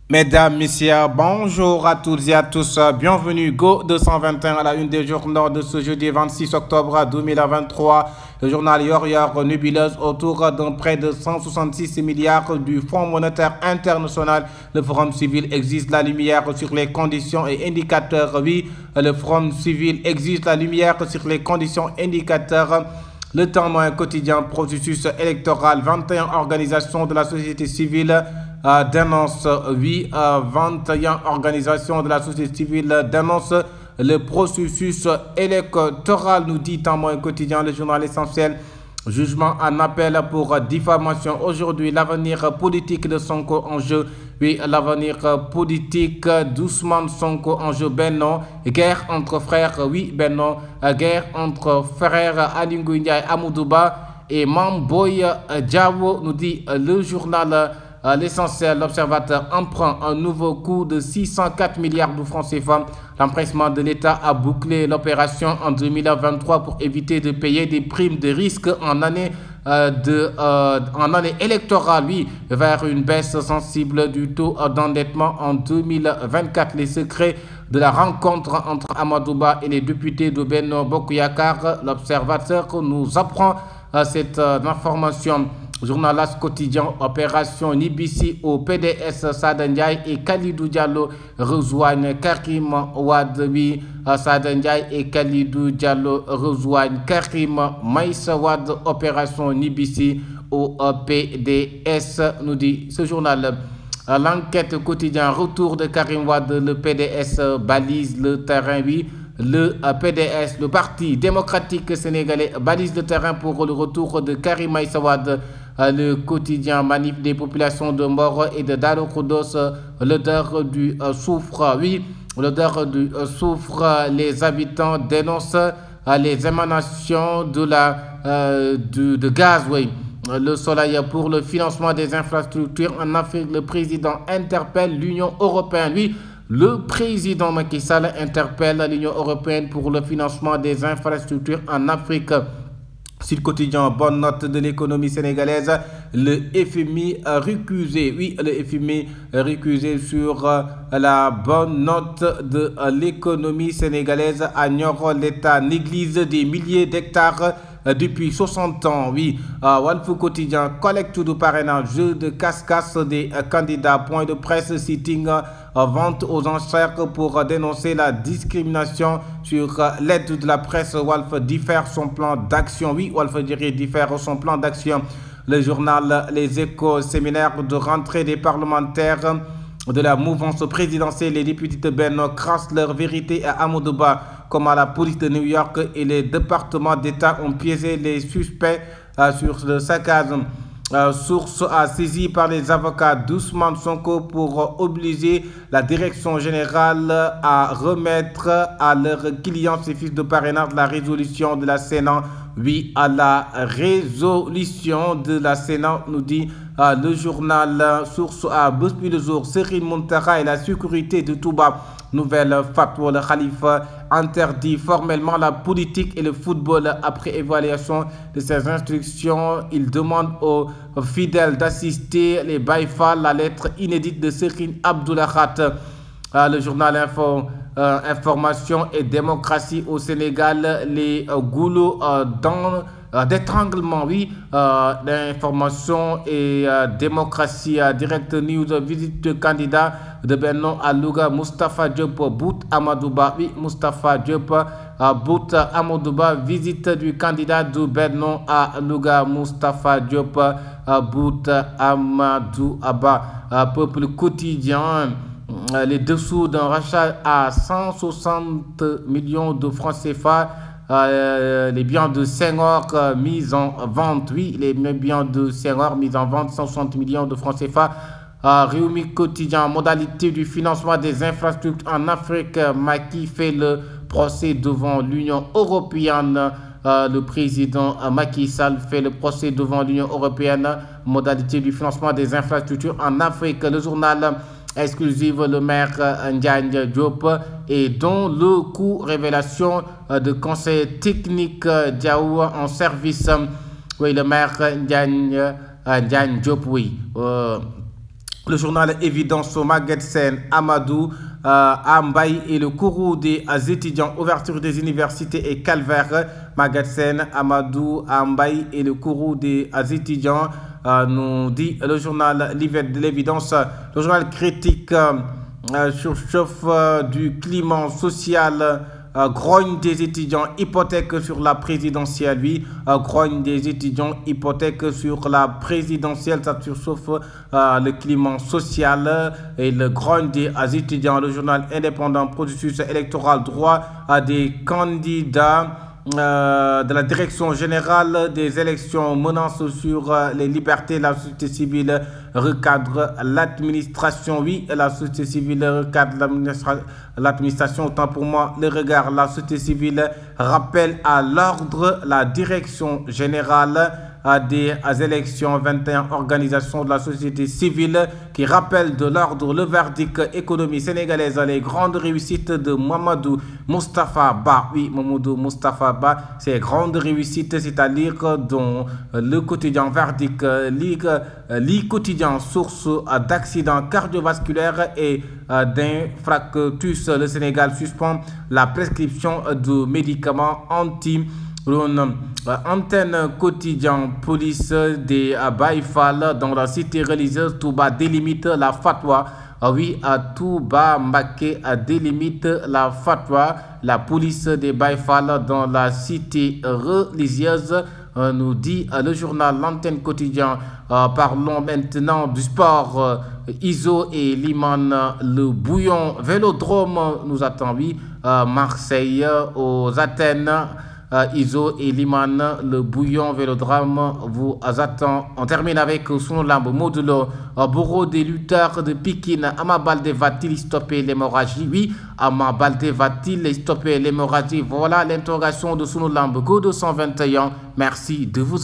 Mesdames, Messieurs, bonjour à toutes et à tous. Bienvenue Go 221 à la une des journaux de ce jeudi 26 octobre 2023. Le journal Yor nébuleuse autour d'un prêt de 166 milliards du Fonds monétaire international. Le Forum civil exige la lumière sur les conditions et indicateurs. Oui, le Forum civil exige la lumière sur les conditions indicateurs. Le Témoin quotidien, processus électoral, 21 organisations de la société civile dénoncent, 21 organisations de la société civile dénoncent le processus électoral, nous dit Témoin quotidien, le journal essentiel. Jugement en appel pour diffamation. Aujourd'hui, l'avenir politique de Sonko en jeu. Oui, l'avenir politique d'Ousmane Sonko en jeu. Benno, guerre entre frères. Oui, Benno, guerre entre frères Aly Ngouille Ndiaye, Amadou Ba et Mame Boye Diao, nous dit le journal L'essentiel. L'Observateur emprunte un nouveau coup de 604 milliards de francs CFA. L'empressement de l'État a bouclé l'opération en 2023 pour éviter de payer des primes de risque en année électorale, oui, vers une baisse sensible du taux d'endettement en 2024. Les secrets de la rencontre entre Amadou Ba et les députés de Benno Bokk Yakaar. L'Observateur nous apprend cette information. Journal As quotidien, opération Nibissi au PDS. Sada Ndiaye et Kalidou Diallo rejoignent Karim Wade. Oui, Sada Ndiaye et Kalidou Diallo rejoignent Karim Meïssa Wade. Opération Nibissi au PDS, nous dit ce journal. L'enquête quotidien, retour de Karim Wade. Le PDS balise le terrain. Oui, le PDS, le Parti démocratique sénégalais, balise le terrain pour le retour de Karim Meïssa Wade. Le quotidien, manif des populations de Mboro et de Darou Khoudoss, l'odeur du soufre. Oui, l'odeur du soufre. Les habitants dénoncent les émanations de gaz. Oui. Le Soleil, pour le financement des infrastructures en Afrique, le président interpelle l'Union européenne. Oui, le président Macky Sall interpelle l'Union européenne pour le financement des infrastructures en Afrique. Sud Quotidien, bonne note de l'économie sénégalaise. Le FMI récusé. Oui, le FMI récusé sur la bonne note de l'économie sénégalaise. À Nioro, l'État néglige des milliers d'hectares depuis 60 ans. Oui, Walf Quotidien, collecte de parrainage, jeu de casse-casse des candidats, point de presse, sitting, vente aux enchères pour dénoncer la discrimination sur l'aide de la presse. Walf diffère son plan d'action. Oui, Walf diffère son plan d'action. Le journal Les Échos, séminaire de rentrée des parlementaires de la mouvance présidentielle. Les députés de Benno crassent leur vérité à Amadou Ba, comme à la police de New York, et les départements d'État ont piégé les suspects sur le saccage. Source saisie par les avocats d'Ousmane Sonko pour obliger la direction générale à remettre à leurs clients ces fiches de parrainage. La résolution de la Sénat. Oui, à la résolution de la Sénat, nous dit le journal. Source à Buzz le jour, Serigne Mountakha et la sécurité de Touba. Nouvelle fatwa, le Khalife interdit formellement la politique et le football. Après évaluation de ses instructions, il demande aux fidèles d'assister les Baïfal, la lettre inédite de Serigne Abdou Lahad. Le journal Information et démocratie au Sénégal, les goulots d'étranglement, oui, d'information et démocratie. Direct News, visite de candidat de Benno à Louga, Moustapha Diop, Bout Amadouba. Oui, Moustapha Diop, Bout Amadouba, visite du candidat de Benno à Louga, Moustapha Diop, Bout Amadouba. Peuple quotidien, les dessous d'un rachat à 160 millions de francs CFA. Les biens de Senghor mis en vente. Oui, les biens de Senghor mis en vente, 160 millions de francs CFA. Rewmi Quotidien, modalité du financement des infrastructures en Afrique. Macky fait le procès devant l'Union européenne. Le président Macky Sall fait le procès devant l'Union européenne. Modalité du financement des infrastructures en Afrique. Le journal exclusive, le maire Ndiagne Diop, et dont le coup révélation de conseil technique Diao en service. Oui, le maire Ndiagne Diop, oui. Le journal Évidence Maguette Sène, Amadou Ambaye et le courroux des étudiants, ouverture des universités et calvaire. Maguette Sène, Amadou Ambaye et le courroux des étudiants, nous dit le journal L'Évidence. Le journal critique surchauffe du climat social. Grogne des étudiants, hypothèque sur la présidentielle, oui. Grogne des étudiants, hypothèque sur la présidentielle, ça surchauffe le climat social et le grogne des étudiants. Le journal indépendant, processus électoral, droit à des candidats de la direction générale des élections, menace sur les libertés. La société civile recadre l'administration. Oui, la société civile recadre l'administration. Autant pour moi, le regard. La société civile rappelle à l'ordre la direction générale des élections. 21 organisations de la société civile qui rappellent de l'ordre le verdict économie sénégalaise, les grandes réussites de Mamadou Moustapha Ba. Oui, Mamadou Moustapha Ba, c'est grandes réussites, c'est-à-dire dont le quotidien verdict, le quotidien source d'accidents cardiovasculaires et d'infarctus. Le Sénégal suspend la prescription de médicaments antenne quotidien police des Baïfal dans la cité religieuse. Touba délimite la fatwa. Oui, à Touba Mbaké délimite la fatwa. La police des Baïfal dans la cité religieuse, nous dit le journal L'Antenne quotidien. Parlons maintenant du sport. Iso et Liman, le bouillon vélodrome nous attend. Oui, Marseille aux Athènes. Iso et Liman, le bouillon vélodrome vous attend. On termine avec son lambe modulo. Bourreau des lutteurs de Pikine. Ama Baldé va-t-il stopper l'hémorragie? Oui, Ama Baldé va-t-il stopper l'hémorragie? Voilà l'interrogation de son lambe Go 221. Merci de vous